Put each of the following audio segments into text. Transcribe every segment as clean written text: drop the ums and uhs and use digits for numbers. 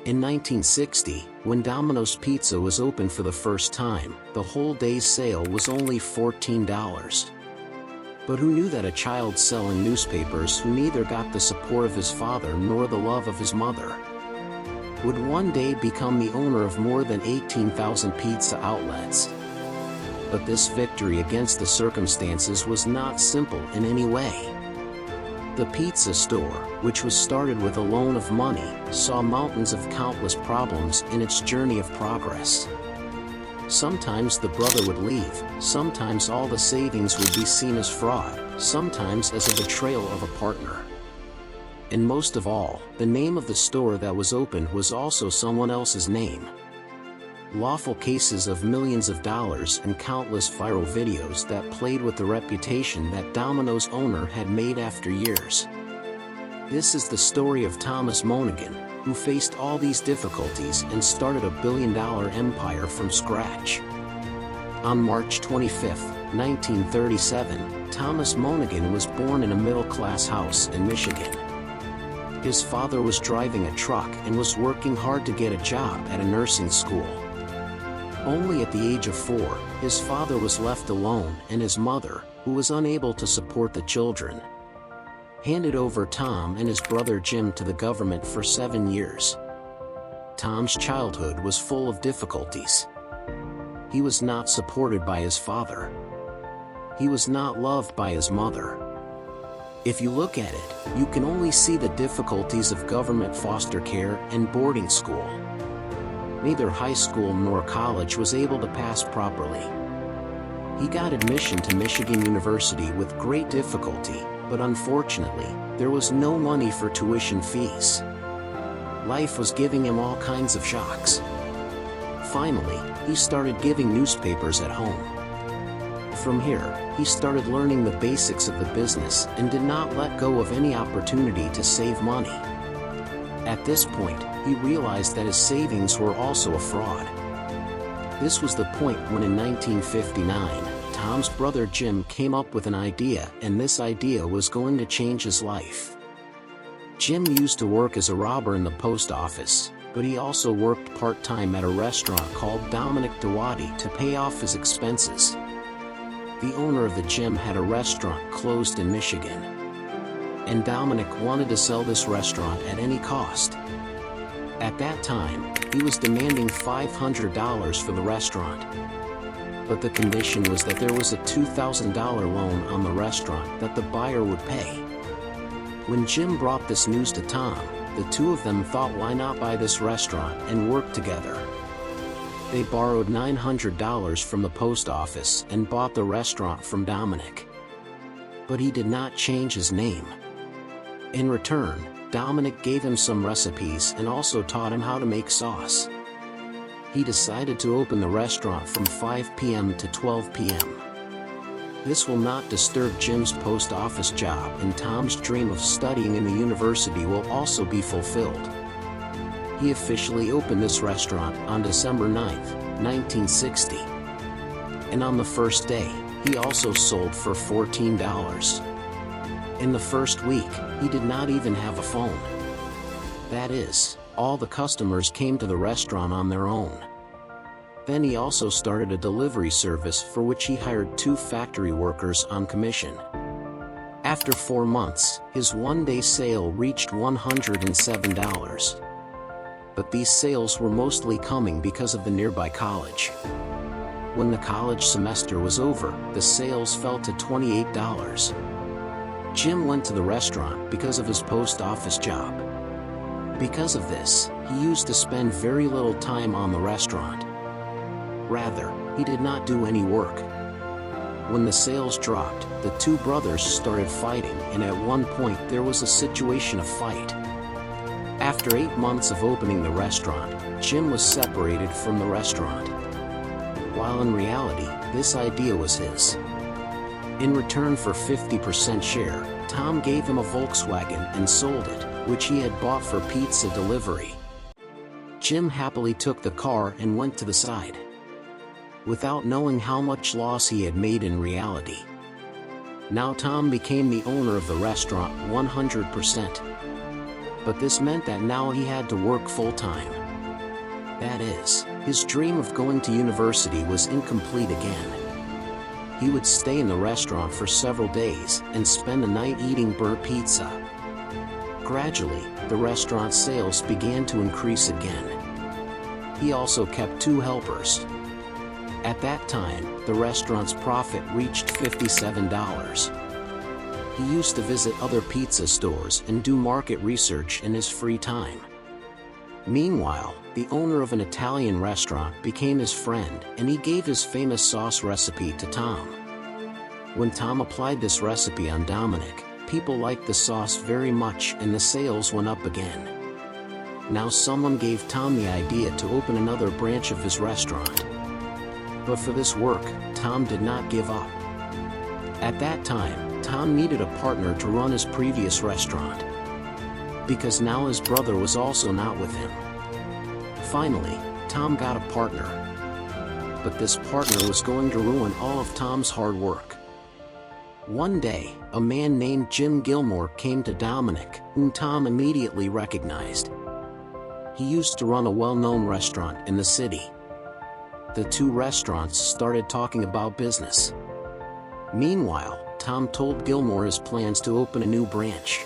In 1960, when Domino's Pizza was opened for the first time, the whole day's sale was only $14. But who knew that a child selling newspapers who neither got the support of his father nor the love of his mother would one day become the owner of more than 18,000 pizza outlets? But this victory against the circumstances was not simple in any way. The pizza store, which was started with a loan of money, saw mountains of countless problems in its journey of progress. Sometimes the brother would leave, sometimes all the savings would be seen as fraud, sometimes as a betrayal of a partner. And most of all, the name of the store that was opened was also someone else's name. Lawful cases of millions of dollars and countless viral videos that played with the reputation that Domino's owner had made after years. This is the story of Thomas Monaghan, who faced all these difficulties and started a billion-dollar empire from scratch. On March 25, 1937, Thomas Monaghan was born in a middle-class house in Michigan. His father was driving a truck and was working hard to get a job at a nursing school. Only at the age of 4, his father was left alone, and his mother, who was unable to support the children, handed over Tom and his brother Jim to the government for 7 years. Tom's childhood was full of difficulties. He was not supported by his father. He was not loved by his mother. If you look at it, you can only see the difficulties of government foster care and boarding school. Neither high school nor college was able to pass properly. He got admission to Michigan University with great difficulty, but unfortunately, there was no money for tuition fees. Life was giving him all kinds of shocks. Finally, he started giving newspapers at home. From here, he started learning the basics of the business and did not let go of any opportunity to save money. At this point, he realized that his savings were also a fraud. This was the point when in 1959, Tom's brother Jim came up with an idea, and this idea was going to change his life. Jim used to work as a robber in the post office, but he also worked part-time at a restaurant called Dominic Dewady to pay off his expenses. The owner of the gym had a restaurant closed in Michigan, and Dominic wanted to sell this restaurant at any cost. At that time, he was demanding $500 for the restaurant. But the condition was that there was a $2,000 loan on the restaurant that the buyer would pay. When Jim brought this news to Tom, the two of them thought, why not buy this restaurant and work together? They borrowed $900 from the post office and bought the restaurant from Dominic. But he did not change his name. In return, Dominic gave him some recipes and also taught him how to make sauce. He decided to open the restaurant from 5 p.m. to 12 p.m. This will not disturb Jim's post office job, and Tom's dream of studying in the university will also be fulfilled. He officially opened this restaurant on December 9, 1960. And on the first day, he also sold for $14. In the first week, he did not even have a phone. That is, all the customers came to the restaurant on their own. Then he also started a delivery service for which he hired 2 factory workers on commission. After 4 months, his one-day sale reached $107. But these sales were mostly coming because of the nearby college. When the college semester was over, the sales fell to $28. Jim went to the restaurant because of his post office job. Because of this, he used to spend very little time on the restaurant. Rather, he did not do any work. When the sales dropped, the 2 brothers started fighting, and at one point there was a situation of fight. After 8 months of opening the restaurant, Jim was separated from the restaurant. While in reality, this idea was his. In return for 50% share, Tom gave him a Volkswagen and sold it, which he had bought for pizza delivery. Jim happily took the car and went to the side, without knowing how much loss he had made in reality. Now Tom became the owner of the restaurant 100%. but this meant that now he had to work full-time. That is, his dream of going to university was incomplete again. He would stay in the restaurant for several days and spend the night eating burnt pizza. Gradually, the restaurant's sales began to increase again. He also kept 2 helpers. At that time, the restaurant's profit reached $57. He used to visit other pizza stores and do market research in his free time. Meanwhile, the owner of an Italian restaurant became his friend and he gave his famous sauce recipe to Tom. When Tom applied this recipe on Dominic, people liked the sauce very much and the sales went up again. Now someone gave Tom the idea to open another branch of his restaurant. But for this work, Tom did not give up. At that time, Tom needed a partner to run his previous restaurant, because now his brother was also not with him. Finally, Tom got a partner. But this partner was going to ruin all of Tom's hard work. One day, a man named Jim Gilmore came to Dominic, whom Tom immediately recognized. He used to run a well-known restaurant in the city. The 2 restaurants started talking about business. Meanwhile, Tom told Gilmore his plans to open a new branch.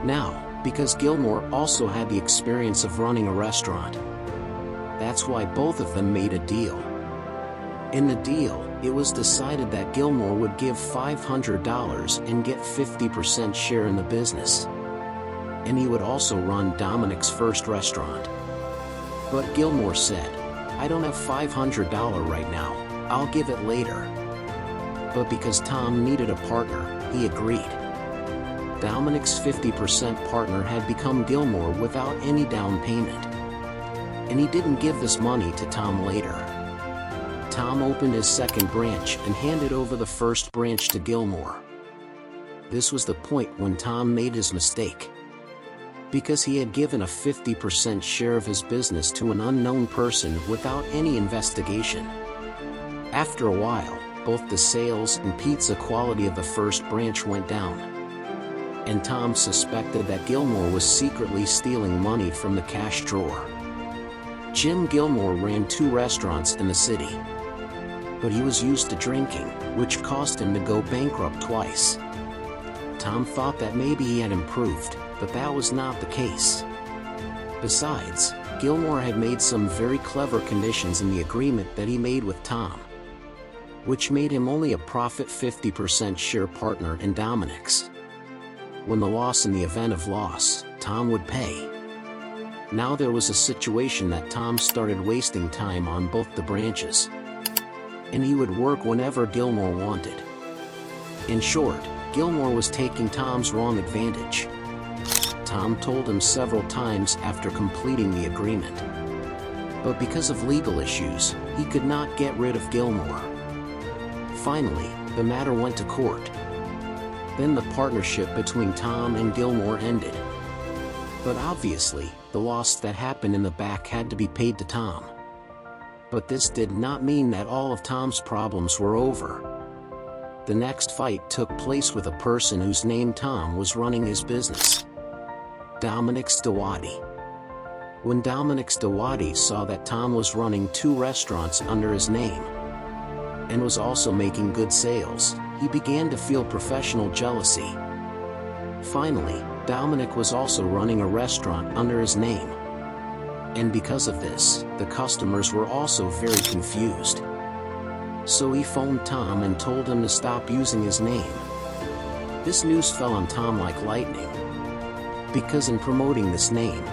Now, because Gilmore also had the experience of running a restaurant, that's why both of them made a deal. In the deal, it was decided that Gilmore would give $500 and get 50% share in the business. And he would also run Dominic's first restaurant. But Gilmore said, "I don't have $500 right now, I'll give it later." But because Tom needed a partner, he agreed. Dominic's 50% partner had become Gilmore without any down payment. And he didn't give this money to Tom later. Tom opened his second branch and handed over the first branch to Gilmore. This was the point when Tom made his mistake. Because he had given a 50% share of his business to an unknown person without any investigation. After a while, both the sales and pizza quality of the first branch went down. And Tom suspected that Gilmore was secretly stealing money from the cash drawer. Jim Gilmore ran 2 restaurants in the city. But he was used to drinking, which caused him to go bankrupt twice. Tom thought that maybe he had improved, but that was not the case. Besides, Gilmore had made some very clever conditions in the agreement that he made with Tom, which made him only a profit 50% share partner in Dominic's. When the loss in the event of loss, Tom would pay. Now there was a situation that Tom started wasting time on both the branches. And he would work whenever Gilmore wanted. In short, Gilmore was taking Tom's wrong advantage. Tom told him several times after completing the agreement. But because of legal issues, he could not get rid of Gilmore. Finally, the matter went to court. Then the partnership between Tom and Gilmore ended. But obviously, the loss that happened in the back had to be paid to Tom. But this did not mean that all of Tom's problems were over. The next fight took place with a person whose name Tom was running his business. Dominic Stawati. When Dominic Stawati saw that Tom was running 2 restaurants under his name, and was also making good sales, he began to feel professional jealousy. Finally, Dominic was also running a restaurant under his name. And because of this, the customers were also very confused. So he phoned Tom and told him to stop using his name. This news fell on Tom like lightning. Because in promoting this name,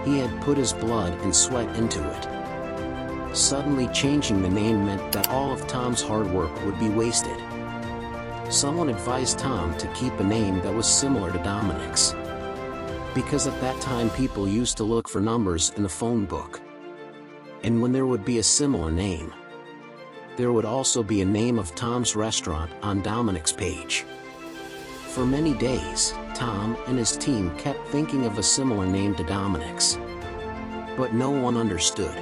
he had put his blood and sweat into it. Suddenly changing the name meant that all of Tom's hard work would be wasted. Someone advised Tom to keep a name that was similar to Dominic's. Because at that time people used to look for numbers in the phone book. And when there would be a similar name, there would also be a name of Tom's restaurant on Dominic's page. For many days, Tom and his team kept thinking of a similar name to Dominic's. But no one understood.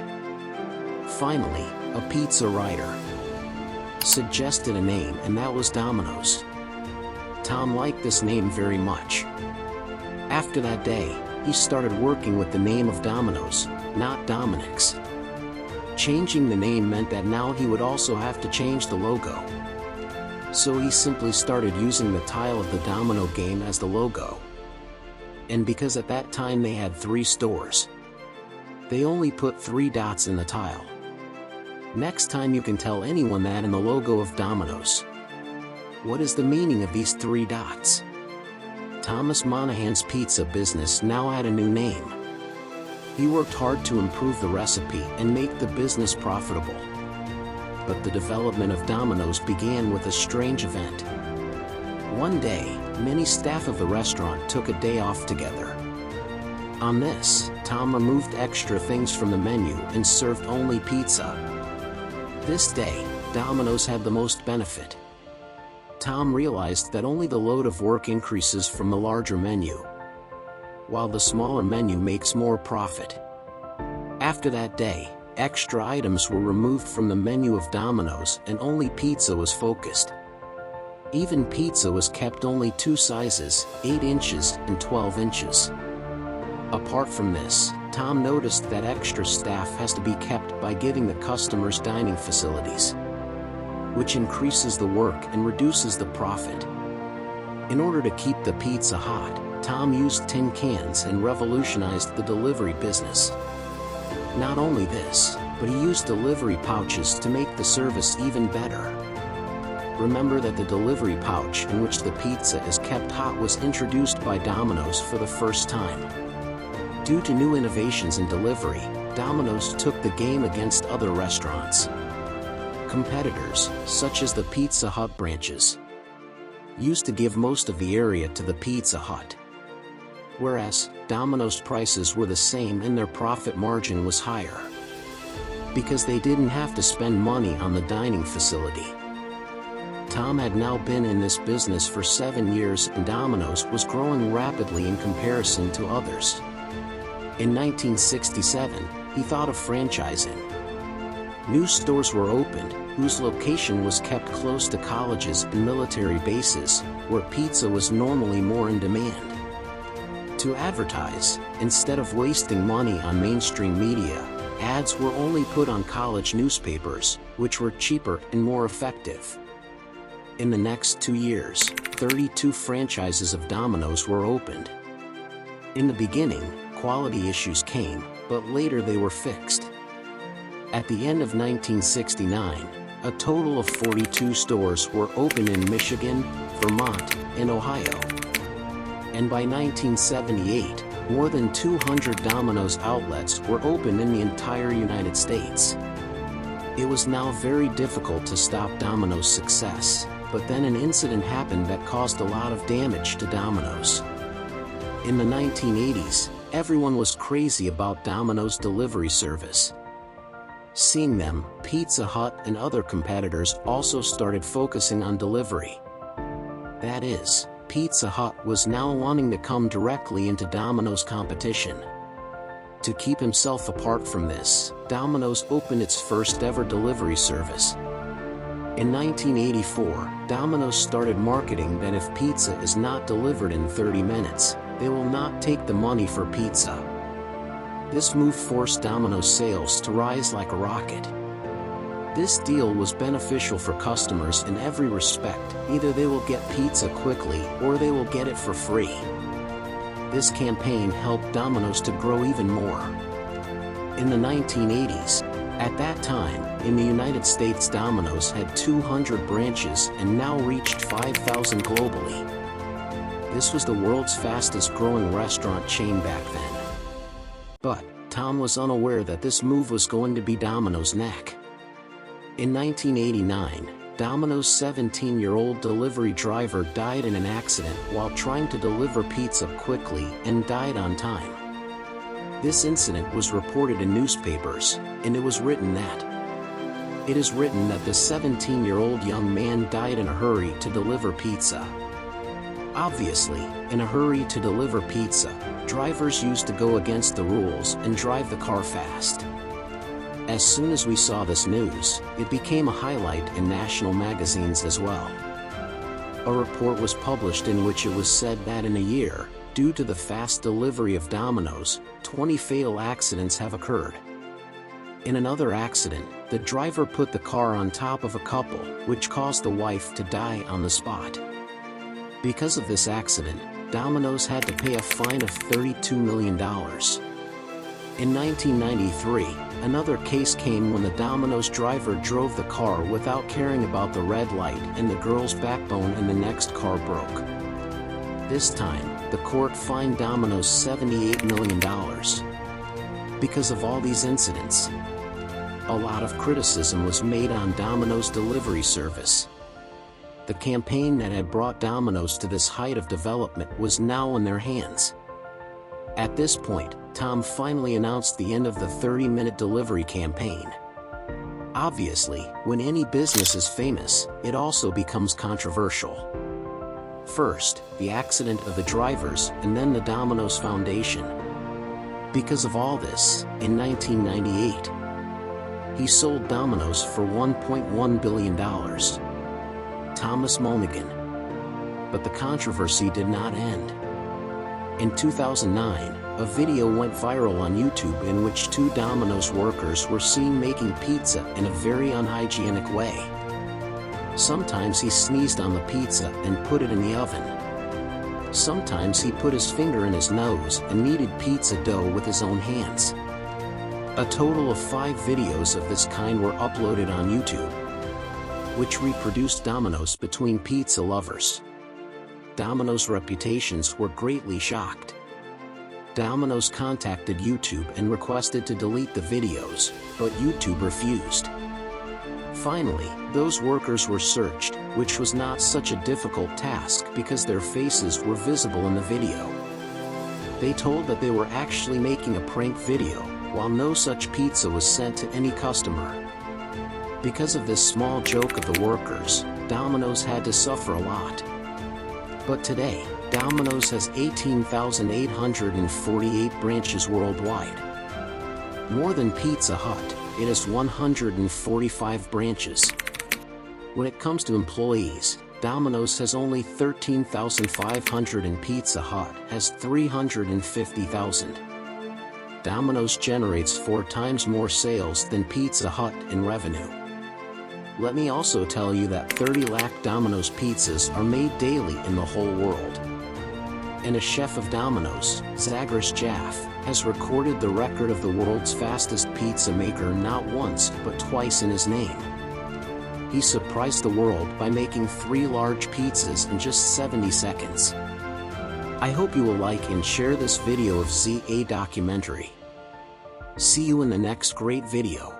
Finally, a pizza writer suggested a name, and that was Domino's. Tom liked this name very much. After that day, he started working with the name of Domino's, not Dominic's. Changing the name meant that now he would also have to change the logo. So he simply started using the tile of the domino game as the logo. And because at that time they had 3 stores, they only put 3 dots in the tile. Next time you can tell anyone that in the logo of Domino's. What is the meaning of these 3 dots? Thomas Monahan's pizza business now had a new name. He worked hard to improve the recipe and make the business profitable. But the development of Domino's began with a strange event. One day, many staff of the restaurant took a day off together. On this, Tom removed extra things from the menu and served only pizza. This day, Domino's had the most benefit. Tom realized that only the load of work increases from the larger menu, while the smaller menu makes more profit. After that day, extra items were removed from the menu of Domino's and only pizza was focused. Even pizza was kept only 2 sizes, 8 inches and 12 inches. Apart from this, Tom noticed that extra staff has to be kept by giving the customers dining facilities, which increases the work and reduces the profit. In order to keep the pizza hot, Tom used tin cans and revolutionized the delivery business. Not only this, but he used delivery pouches to make the service even better. Remember that the delivery pouch in which the pizza is kept hot was introduced by Domino's for the first time. Due to new innovations in delivery, Domino's took the game against other restaurants. Competitors, such as the Pizza Hut branches, used to give most of the area to the Pizza Hut, whereas Domino's prices were the same and their profit margin was higher, because they didn't have to spend money on the dining facility. Tom had now been in this business for 7 years and Domino's was growing rapidly in comparison to others. In 1967, he thought of franchising. New stores were opened, whose location was kept close to colleges and military bases, where pizza was normally more in demand. To advertise, instead of wasting money on mainstream media, ads were only put on college newspapers, which were cheaper and more effective. In the next 2 years, 32 franchises of Domino's were opened. In the beginning, quality issues came, but later they were fixed. At the end of 1969, a total of 42 stores were open in Michigan, Vermont, and Ohio. And by 1978, more than 200 Domino's outlets were open in the entire United States. It was now very difficult to stop Domino's success, but then an incident happened that caused a lot of damage to Domino's. In the 1980s, everyone was crazy about Domino's delivery service. Seeing them, Pizza Hut and other competitors also started focusing on delivery. That is, Pizza Hut was now wanting to come directly into Domino's competition. To keep himself apart from this, Domino's opened its first ever delivery service. In 1984, Domino's started marketing that if pizza is not delivered in 30 minutes, they will not take the money for pizza. This move forced Domino's sales to rise like a rocket. This deal was beneficial for customers in every respect. Either they will get pizza quickly or they will get it for free. This campaign helped Domino's to grow even more. In the 1980s, at that time, in the United States, Domino's had 200 branches and now reached 5,000 globally. This was the world's fastest growing restaurant chain back then. But Tom was unaware that this move was going to be Domino's neck. In 1989, Domino's 17-year-old delivery driver died in an accident while trying to deliver pizza quickly and died on time. This incident was reported in newspapers, and it is written that the 17-year-old young man died in a hurry to deliver pizza. Obviously, in a hurry to deliver pizza, drivers used to go against the rules and drive the car fast. As soon as we saw this news, it became a highlight in national magazines as well. A report was published in which it was said that in a year, due to the fast delivery of Domino's, 20 fatal accidents have occurred. In another accident, the driver put the car on top of a couple, which caused the wife to die on the spot. Because of this accident, Domino's had to pay a fine of $32 million. In 1993, another case came when the Domino's driver drove the car without caring about the red light and the girl's backbone and the next car broke. This time, the court fined Domino's $78 million. Because of all these incidents, a lot of criticism was made on Domino's delivery service. The campaign that had brought Domino's to this height of development was now in their hands. At this point, Tom finally announced the end of the 30-minute delivery campaign. Obviously, when any business is famous, it also becomes controversial. First, the accident of the drivers, and then the Domino's Foundation. Because of all this, in 1998, he sold Domino's for $1.1 billion. Thomas Monaghan. But the controversy did not end. In 2009, a video went viral on YouTube in which two Domino's workers were seen making pizza in a very unhygienic way. Sometimes he sneezed on the pizza and put it in the oven. Sometimes he put his finger in his nose and kneaded pizza dough with his own hands. A total of 5 videos of this kind were uploaded on YouTube, which reproduced Domino's between pizza lovers. Domino's reputations were greatly shocked. Domino's contacted YouTube and requested to delete the videos, but YouTube refused. Finally, those workers were searched, which was not such a difficult task because their faces were visible in the video. They told that they were actually making a prank video, while no such pizza was sent to any customer. Because of this small joke of the workers, Domino's had to suffer a lot. But today, Domino's has 18,848 branches worldwide. More than Pizza Hut, it has 145 branches. When it comes to employees, Domino's has only 13,500 and Pizza Hut has 350,000. Domino's generates 4 times more sales than Pizza Hut in revenue. Let me also tell you that 30 lakh Domino's pizzas are made daily in the whole world. And a chef of Domino's, Zagros Jaff, has recorded the record of the world's fastest pizza maker not once but twice in his name. He surprised the world by making 3 large pizzas in just 70 seconds. I hope you will like and share this video of ZA documentary. See you in the next great video.